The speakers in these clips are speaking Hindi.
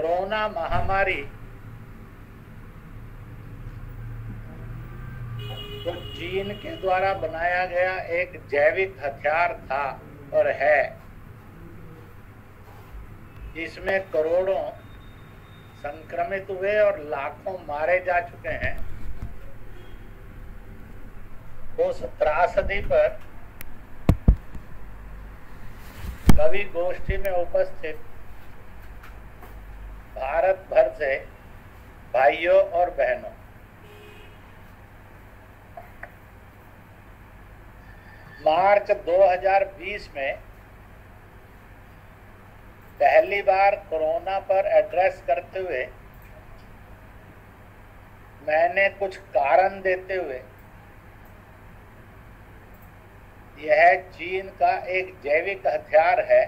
कोरोना महामारी तो चीन के द्वारा बनाया गया एक जैविक हथियार था और है। इसमें करोड़ों संक्रमित हुए और लाखों मारे जा चुके हैं। उस त्रासदी पर कवि गोष्ठी में उपस्थित भारत भर से भाइयों और बहनों, मार्च 2020 में पहली बार कोरोना पर एड्रेस करते हुए मैंने कुछ कारण देते हुए यह चीन का एक जैविक हथियार है,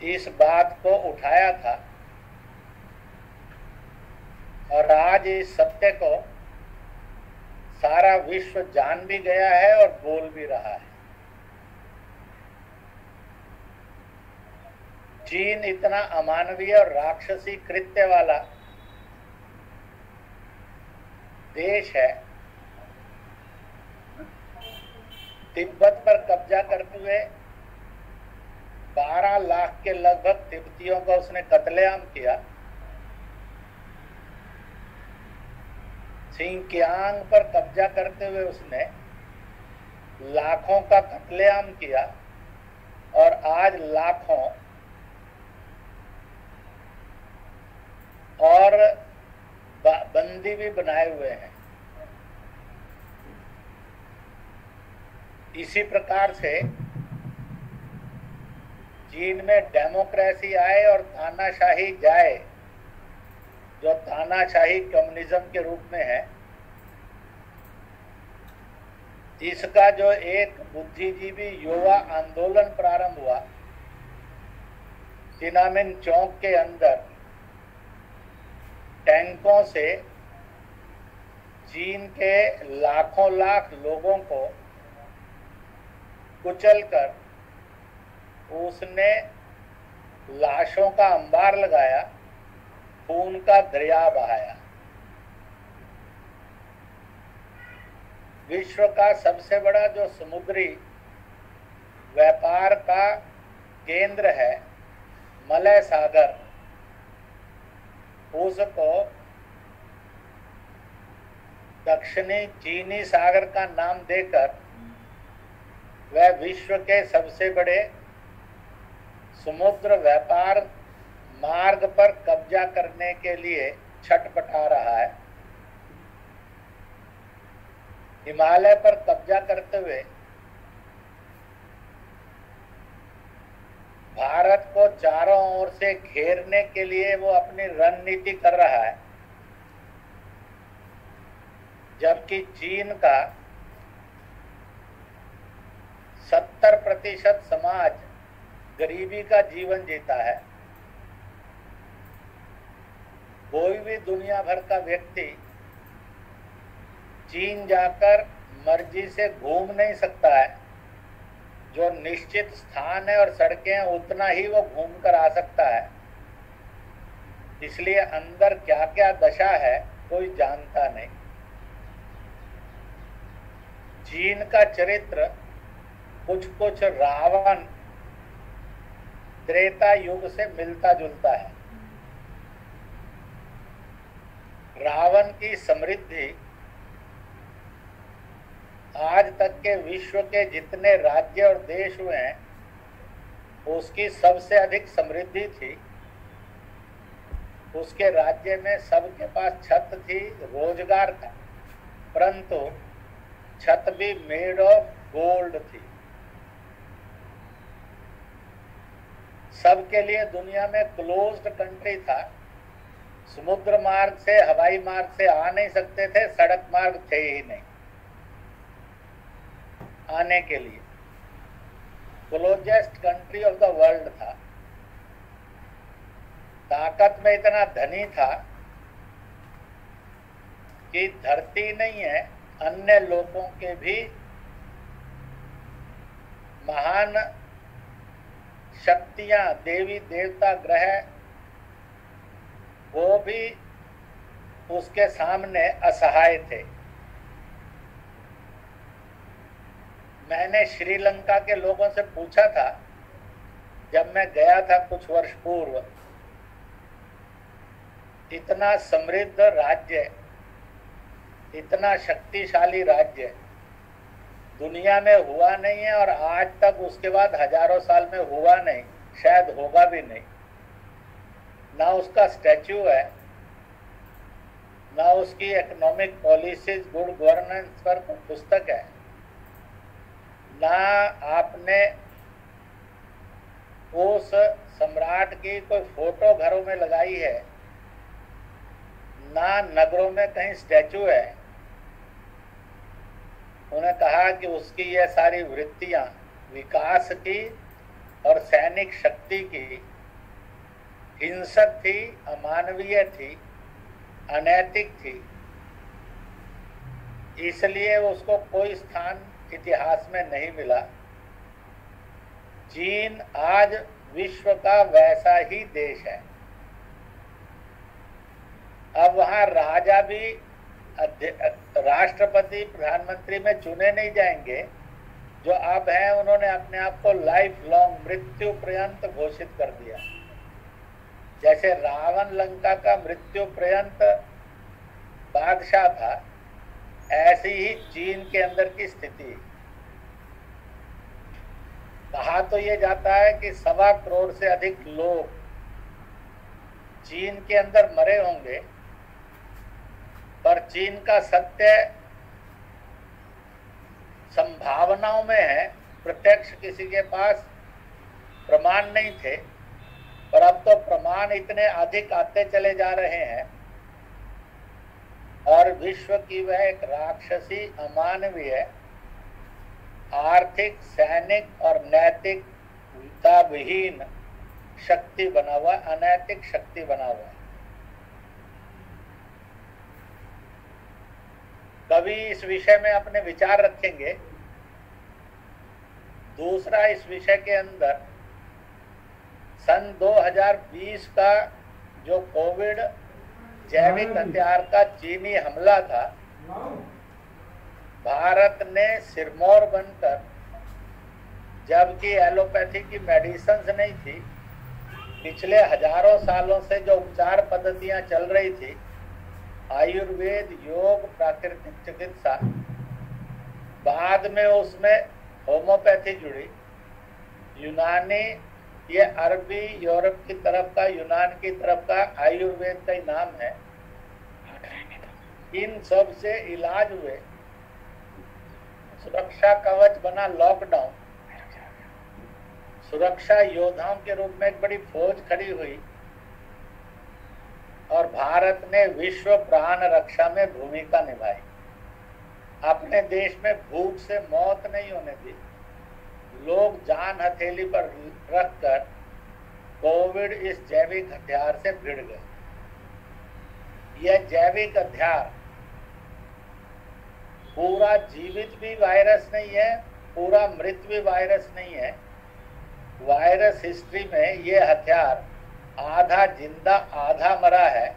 इस बात को उठाया था। और आज इस सत्य को सारा विश्व जान भी गया है और बोल भी रहा है। चीन इतना अमानवीय और राक्षसी कृत्य वाला देश है। तिब्बत पर कब्जा करते हुए 12 लाख के लगभग तिब्बतियों का उसने कत्लेआम किया। सिंकियांग पर कब्जा करते हुए उसने लाखों का कत्लेआम किया और आज लाखों और बंदी भी बनाए हुए हैं। इसी प्रकार से चीन में डेमोक्रेसी आए और तानाशाही जाए, जो तानाशाही कम्युनिज्म के रूप में है। इसका जो एक बुद्धिजीवी युवा आंदोलन प्रारंभ हुआ तिनामिन चौक के अंदर, टैंकों से चीन के लाखों लाख लोगों को कुचलकर उसने लाशों का अंबार लगाया, खून का दरिया बहाया। विश्व का सबसे बड़ा जो समुद्री व्यापार का केंद्र है मलय सागर, उसको दक्षिणी चीनी सागर का नाम देकर वह विश्व के सबसे बड़े समुद्र व्यापार मार्ग पर कब्जा करने के लिए छटपटा रहा है। हिमालय पर कब्जा करते हुए भारत को चारों ओर से घेरने के लिए वो अपनी रणनीति कर रहा है, जबकि चीन का 70% समाज गरीबी का जीवन जीता है। कोई भी दुनिया भर का व्यक्ति चीन जाकर मर्जी से घूम नहीं सकता है। जो निश्चित स्थान है और सड़कें हैं उतना ही वो घूम कर आ सकता है। इसलिए अंदर क्या क्या दशा है कोई जानता नहीं। चीन का चरित्र कुछ कुछ रावण त्रेता युग से मिलता जुलता है। रावण की समृद्धि आज तक के विश्व के जितने राज्य और देश हुए हैं उसकी सबसे अधिक समृद्धि थी। उसके राज्य में सबके पास छत थी, रोजगार था, परंतु छत भी मेड ऑफ गोल्ड थी। सबके लिए दुनिया में क्लोज्ड कंट्री था। समुद्र मार्ग से, हवाई मार्ग से आ नहीं सकते थे, सड़क मार्ग थे ही नहीं आने के लिए। Closest country of the world था। ताकत में इतना धनी था कि धरती नहीं है, अन्य लोगों के भी महान शक्तियां, देवी देवता, ग्रह, वो भी उसके सामने असहाय थे। मैंने श्रीलंका के लोगों से पूछा था, जब मैं गया था कुछ वर्ष पूर्व, इतना समृद्ध राज्य, इतना शक्तिशाली राज्य दुनिया में हुआ नहीं है, और आज तक उसके बाद हजारों साल में हुआ नहीं, शायद होगा भी नहीं। ना उसका स्टैच्यू है, ना उसकी इकोनॉमिक पॉलिसीज, गुड गवर्नेंस पर कोई पुस्तक है, ना आपने उस सम्राट की कोई फोटो घरों में लगाई है, ना नगरों में कहीं स्टैचू है। उन्होंने कहा कि उसकी ये सारी वृत्तियां विकास की और सैनिक शक्ति की हिंसक थी, अमानवीय थी, अनैतिक थी, इसलिए उसको कोई स्थान इतिहास में नहीं मिला। चीन आज विश्व का वैसा ही देश है। अब वहां राजा भी राष्ट्रपति प्रधानमंत्री में चुने नहीं जाएंगे। जो अब है, उन्होंने अपने आप को लाइफ लॉन्ग, मृत्यु पर्यंत घोषित कर दिया। जैसे रावण लंका का मृत्यु पर्यंत बादशाह था, ऐसी ही चीन के अंदर की स्थिति। कहा तो ये जाता है कि 1.25 करोड़ से अधिक लोग चीन के अंदर मरे होंगे, पर चीन का सत्य संभावनाओं में है, प्रत्यक्ष किसी के पास प्रमाण नहीं थे। पर अब तो प्रमाण इतने अधिक आते चले जा रहे हैं, और विश्व की वह एक राक्षसी, अमानवीय, आर्थिक, सैनिक और नैतिकता विहीन शक्ति बना हुआ, अनैतिक शक्ति बना हुआ है। कभी इस विषय में अपने विचार रखेंगे। दूसरा, इस विषय के अंदर सन 2020 का जो कोविड जैविक हथियार का चीनी हमला था, भारत ने सिरमौर बनकर, जबकि एलोपैथी की मेडिसिन नहीं थी, पिछले हजारों सालों से जो उपचार पद्धतियां चल रही थी, आयुर्वेद, योग, प्राकृतिक चिकित्सा, बाद में उसमें होम्योपैथी जुड़ी, यूनानी, ये अरबी यूरोप की तरफ का, यूनान की तरफ का आयुर्वेद का ही नाम है। इन सब से इलाज हुए। सुरक्षा कवच बना लॉकडाउन, सुरक्षा योद्धाओं के रूप में एक बड़ी फौज खड़ी हुई, और भारत ने विश्व प्राण रक्षा में भूमिका निभाई। अपने देश में भूख से मौत नहीं होने दी। लोग जान हथेली पर रखकर कोविड इस जैविक हथियार से भिड़ गए। यह जैविक हथियार पूरा जीवित भी वायरस नहीं है, पूरा मृत भी वायरस नहीं है। वायरस हिस्ट्री में यह हथियार आधा जिंदा आधा मरा है।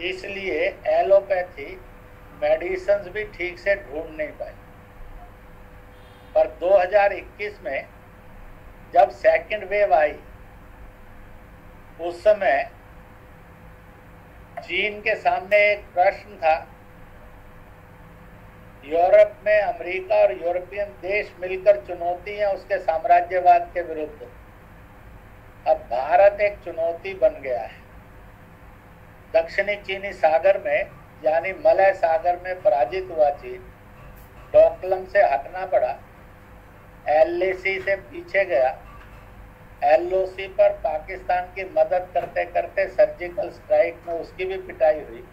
इसलिए एलोपैथी मेडिसिन भी ठीक से ढूंढ नहीं पाई। पर 2021 में जब सेकंड वेव आई, उस समय चीन के सामने एक प्रश्न था। यूरोप में अमेरिका और यूरोपियन देश मिलकर चुनौती है उसके साम्राज्यवाद के विरुद्ध। अब भारत एक चुनौती बन गया है। दक्षिणी चीनी सागर में, यानी मलय सागर में पराजित हुआ चीन, डोकलम से हटना पड़ा, एलएसी से पीछे गया। एलओसी पर पाकिस्तान की मदद करते करते सर्जिकल स्ट्राइक में उसकी भी पिटाई हुई।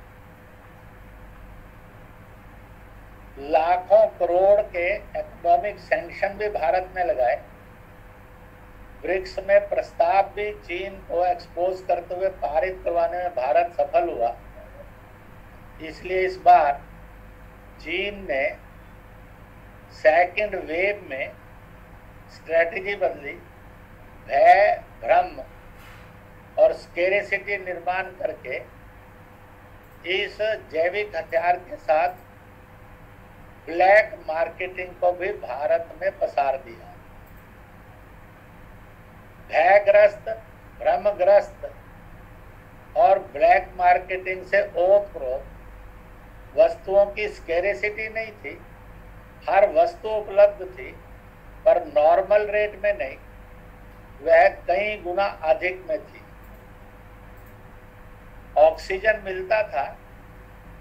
लाखों करोड़ के इकोनॉमिक सैंक्शन भी भारत में लगाए। ब्रिक्स में प्रस्ताव भी चीन को एक्सपोज करते हुए पारित करवाने में भारत सफल हुआ। इसलिए इस बार चीन ने सेकंड वेव में स्ट्रेटेजी बदली भय, भ्रम और स्केरेसिटी निर्माण करके इस जैविक हथियार के साथ ब्लैक मार्केटिंग को भी भारत में पसार दिया। भयग्रस्त, भ्रमग्रस्त और ब्लैक मार्केटिंग से ओतप्रोत वस्तुओं की स्केरेसिटी नहीं थी, हर वस्तु उपलब्ध थी, पर नॉर्मल रेट में नहीं, वह कई गुना अधिक में थी। ऑक्सीजन मिलता था,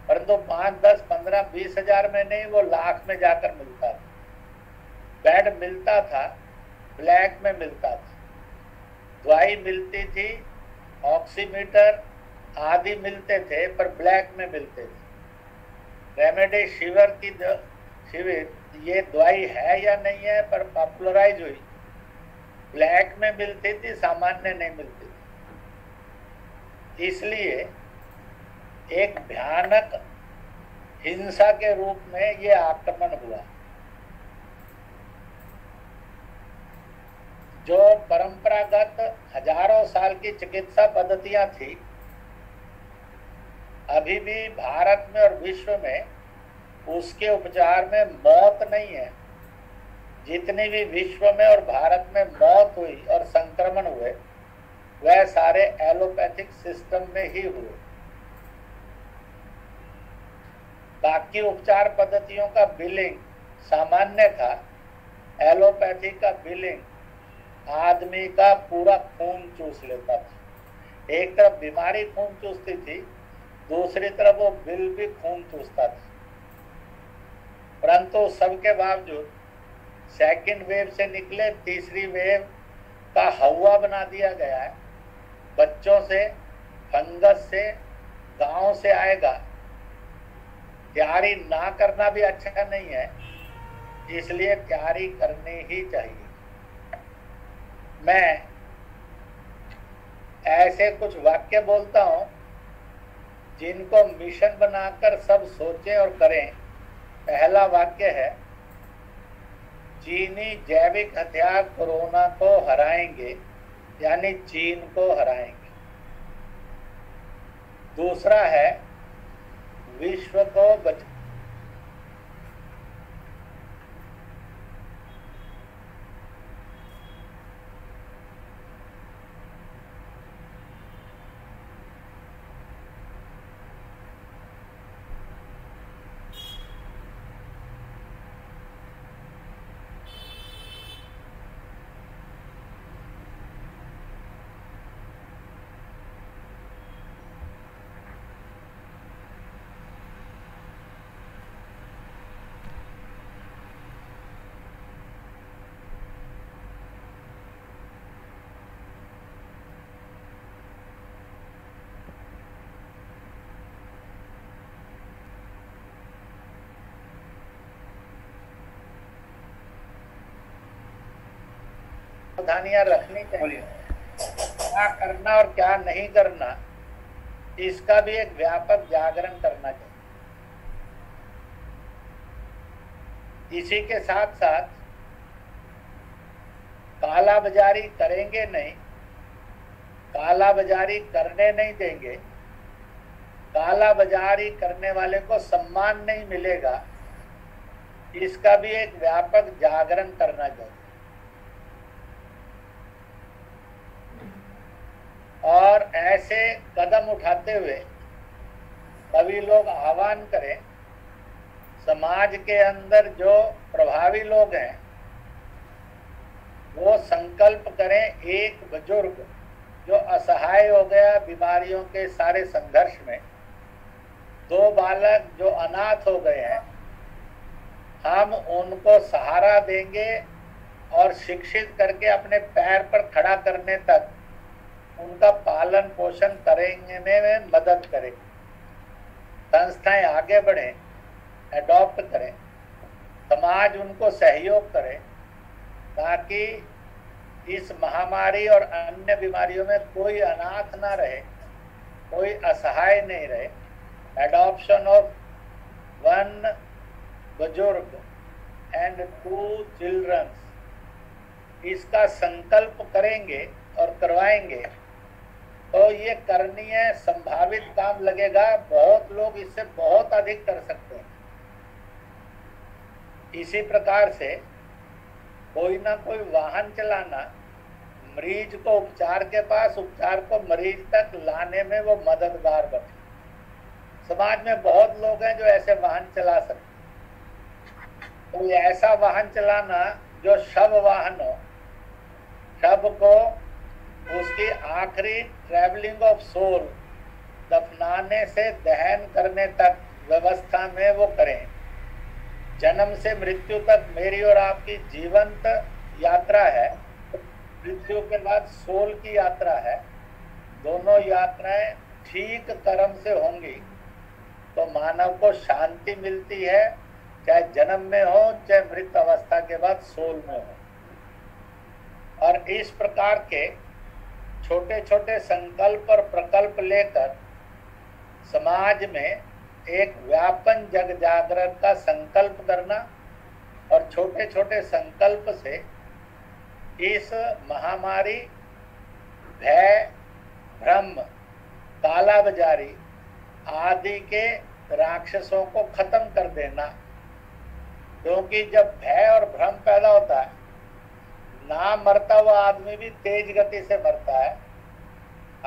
परंतु 5, 10, 15, 20 हजार में नहीं, वो लाख में जाकर मिलता था। बेड मिलता था, ब्लैक में मिलता था। दवाई मिलती थी, ऑक्सीमीटर आदि मिलते थे, पर ब्लैक में मिलते थे। रेमडेसिविर की शिविर ये दवाई है या नहीं है, पर पॉपुलराइज हुई, ब्लैक में मिलती थी, सामान्य नहीं मिलती थी। इसलिए एक भयानक हिंसा के रूप में ये आक्रमण हुआ। जो परंपरागत हजारों साल की चिकित्सा पद्धतियां थी, अभी भी भारत में और विश्व में उसके उपचार में मौत नहीं है। जितनी भी विश्व में और भारत में मौत हुई और संक्रमण हुए, वह सारे एलोपैथिक सिस्टम में ही हुए। बाकी उपचार पद्धतियों का बिलिंग सामान्य था, एलोपैथी का बिलिंग आदमी का पूरा खून चूस लेता था। एक तरफ बीमारी खून चूसती थी, दूसरी तरफ वो बिल भी खून चूसता था। परंतु सबके बावजूद सेकंड वेव से निकले तीसरी वेव का हवा बना दिया गया है। बच्चों से, फंगस से, गांव से आएगा। तैयारी ना करना भी अच्छा नहीं है, इसलिए तैयारी करनी ही चाहिए। मैं ऐसे कुछ वाक्य बोलता हूं जिनको मिशन बनाकर सब सोचें और करें। पहला वाक्य है, चीनी जैविक हथियार कोरोना को हराएंगे, यानी चीन को हराएंगे। दूसरा है, विश्व को बचा सावधानियां रखनी चाहिए। क्या करना और क्या नहीं करना, इसका भी एक व्यापक जागरण करना चाहिए। इसी के साथ साथ काला बाजारी करेंगे नहीं, काला बाजारी करने नहीं देंगे, काला बाजारी करने वाले को सम्मान नहीं मिलेगा, इसका भी एक व्यापक जागरण करना चाहिए। और ऐसे कदम उठाते हुए सभी लोग आह्वान करें, समाज के अंदर जो प्रभावी लोग हैं वो संकल्प करें। एक बुजुर्ग जो असहाय हो गया बीमारियों के सारे संघर्ष में, 2 बालक जो अनाथ हो गए हैं, हम उनको सहारा देंगे और शिक्षित करके अपने पैर पर खड़ा करने तक उनका पालन पोषण करेंगे में मदद करें। संस्थाएं आगे बढ़ें, एडॉप्ट करें, समाज उनको सहयोग करे, ताकि इस महामारी और अन्य बीमारियों में कोई अनाथ ना रहे, कोई असहाय नहीं रहे। एडॉप्शन ऑफ 1 बुजुर्ग and 2 children इसका संकल्प करेंगे और करवाएंगे तो ये करणीय संभावित काम लगेगा। बहुत लोग इससे बहुत अधिक कर सकते हैं। इसी प्रकार से कोई ना कोई वाहन चलाना मरीज को उपचार के पास, उपचार को मरीज तक लाने में वो मददगार बने। समाज में बहुत लोग हैं जो ऐसे वाहन चला सकते हैं। तो ऐसा वाहन चलाना जो शव वाहन हो, शव को उसकी आखिरी ट्रैवलिंग ऑफ सोल, दफनाने से दहन करने तक व्यवस्था में वो करें। जन्म से मृत्यु तक मेरी और आपकी जीवंत यात्रा है, मृत्यु के बाद सोल की यात्रा है। दोनों यात्राएं ठीक कर्म से होंगी तो मानव को शांति मिलती है, चाहे जन्म में हो चाहे मृत अवस्था के बाद सोल में हो। और इस प्रकार के छोटे छोटे संकल्प और प्रकल्प लेकर समाज में एक व्यापन जग जागरण का संकल्प करना और छोटे छोटे संकल्प से इस महामारी, भय, भ्रम, कालाबाजारी आदि के राक्षसों को खत्म कर देना। क्योंकि जब भय और भ्रम पैदा होता है, ना मरता हुआ आदमी भी तेज गति से मरता है।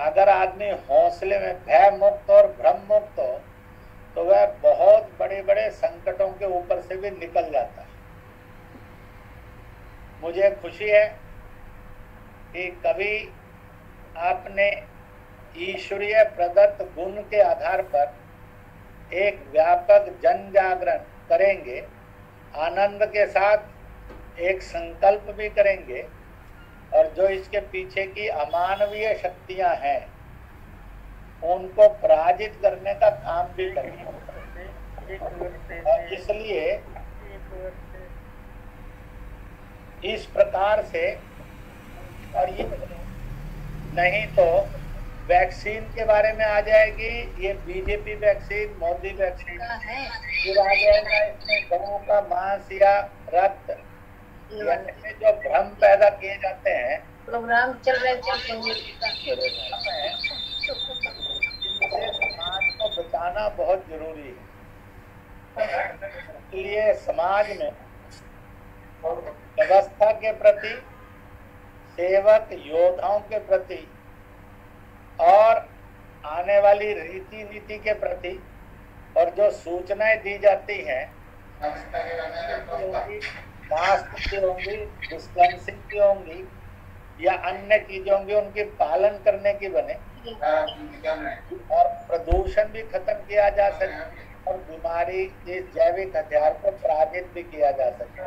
अगर आदमी हौसले में भय मुक्त और भ्रम मुक्त हो तो वह बहुत बड़े बड़े संकटों के ऊपर से भी निकल जाता है। मुझे खुशी है कि कभी आपने ईश्वरीय प्रदत्त गुण के आधार पर एक व्यापक जन जागरण करेंगे, आनंद के साथ एक संकल्प भी करेंगे और जो इसके पीछे की अमानवीय शक्तियां हैं उनको पराजित करने का काम भी करेंगे। और इसलिए इस प्रकार से, और ये नहीं तो वैक्सीन के बारे में आ जाएगी, ये बीजेपी वैक्सीन, मोदी वैक्सीन, फिर आ जाएगा इसमें गऊ का मांस या रक्त, जो भ्रम पैदा किए जाते हैं। प्रोग्राम चल रहे समाज को बचाना बहुत जरूरी है। इसलिए समाज में व्यवस्था के प्रति, सेवक योद्धाओं के प्रति और आने वाली रीति नीति के प्रति और जो सूचनाएं दी जाती हैं, मास्क की होंगी, डिस्टेंसिंग की होंगी या अन्य चीजें होंगी, उनकी पालन करने की बने और प्रदूषण भी खत्म किया जा सके और बीमारी, इस जैविक हथियार को पराजित भी किया जा सके।